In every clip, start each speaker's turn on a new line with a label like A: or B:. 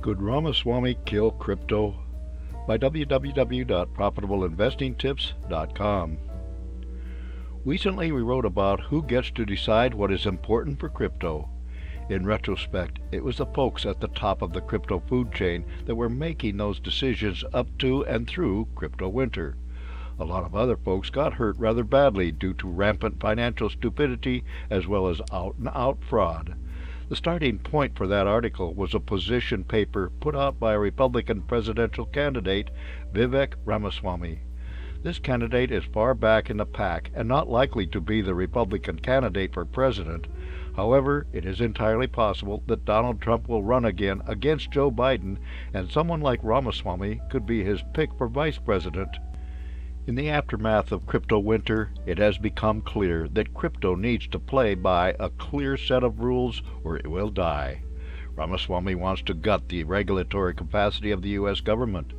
A: Could Ramaswamy kill crypto? By www.profitableinvestingtips.com. Recently we wrote about who gets to decide what is important for crypto. In retrospect, it was the folks at the top of the crypto food chain that were making those decisions up to and through crypto winter. A lot of other folks got hurt rather badly due to rampant financial stupidity as well as out-and-out fraud. The starting point for that article was a position paper put out by a Republican presidential candidate, Vivek Ramaswamy. This candidate is far back in the pack and not likely to be the Republican candidate for president. However, it is entirely possible that Donald Trump will run again against Joe Biden, and someone like Ramaswamy could be his pick for vice president. In the aftermath of crypto winter, it has become clear that crypto needs to play by a clear set of rules or it will die. Ramaswamy wants to gut the regulatory capacity of the U.S. government.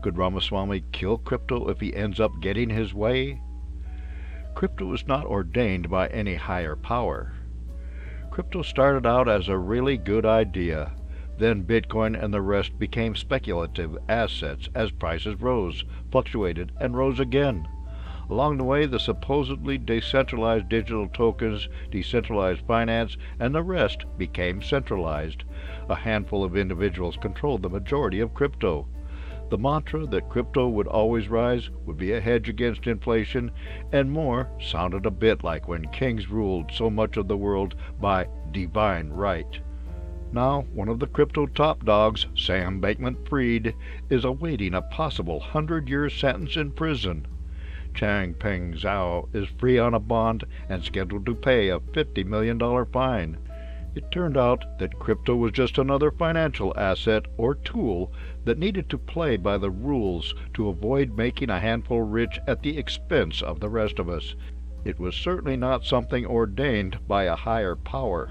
A: Could Ramaswamy kill crypto if he ends up getting his way? Crypto is not ordained by any higher power. Crypto started out as a really good idea. Then Bitcoin and the rest became speculative assets as prices rose, fluctuated, and rose again. Along the way, the supposedly decentralized digital tokens, decentralized finance, and the rest became centralized. A handful of individuals controlled the majority of crypto. The mantra that crypto would always rise, would be a hedge against inflation, and more sounded a bit like when kings ruled so much of the world by divine right. Now, one of the crypto top dogs, Sam Bankman-Fried, is awaiting a possible 100-year sentence in prison. Changpeng Zhao is free on a bond and scheduled to pay a $50 million fine. It turned out that crypto was just another financial asset or tool that needed to play by the rules to avoid making a handful rich at the expense of the rest of us. It was certainly not something ordained by a higher power.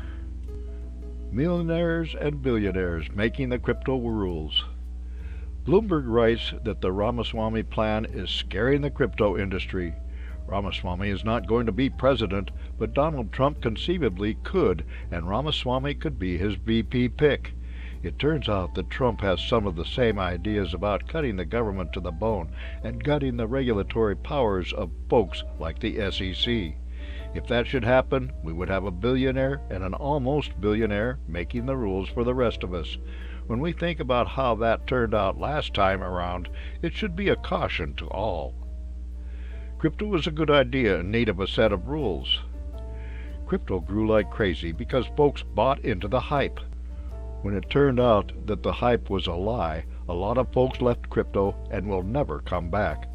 A: Millionaires and billionaires making the crypto rules. Bloomberg writes that the Ramaswamy plan is scaring the crypto industry. Ramaswamy is not going to be president, but Donald Trump conceivably could, and Ramaswamy could be his VP pick. It turns out that Trump has some of the same ideas about cutting the government to the bone and gutting the regulatory powers of folks like the SEC. If that should happen, we would have a billionaire and an almost billionaire making the rules for the rest of us. When we think about how that turned out last time around, it should be a caution to all. Crypto was a good idea in need of a set of rules. Crypto grew like crazy because folks bought into the hype. When it turned out that the hype was a lie, a lot of folks left crypto and will never come back.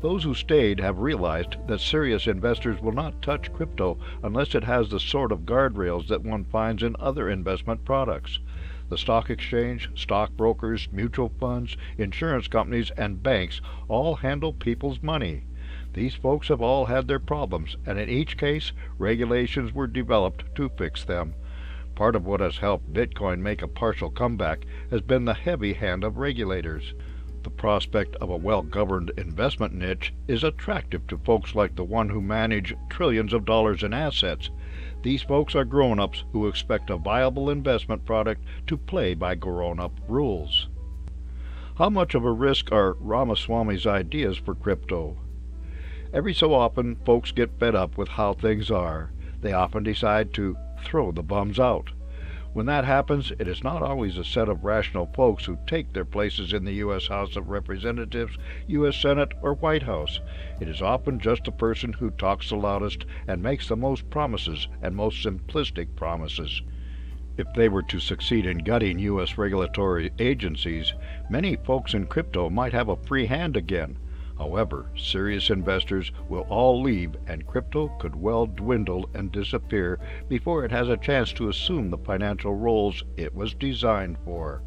A: Those who stayed have realized that serious investors will not touch crypto unless it has the sort of guardrails that one finds in other investment products. The stock exchange, stockbrokers, mutual funds, insurance companies, and banks all handle people's money. These folks have all had their problems, and in each case, regulations were developed to fix them. Part of what has helped Bitcoin make a partial comeback has been the heavy hand of regulators. The prospect of a well-governed investment niche is attractive to folks like the one who manage trillions of dollars in assets. These folks are grown-ups who expect a viable investment product to play by grown-up rules. How much of a risk are Ramaswamy's ideas for crypto? Every so often, folks get fed up with how things are. They often decide to throw the bums out. When that happens, it is not always a set of rational folks who take their places in the U.S. House of Representatives, U.S. Senate, or White House. It is often just the person who talks the loudest and makes the most promises and most simplistic promises. If they were to succeed in gutting U.S. regulatory agencies, many folks in crypto might have a free hand again. However, serious investors will all leave, and crypto could well dwindle and disappear before it has a chance to assume the financial roles it was designed for.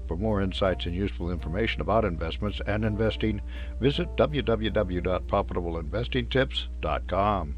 A: For more insights and useful information about investments and investing, visit www.profitableinvestingtips.com.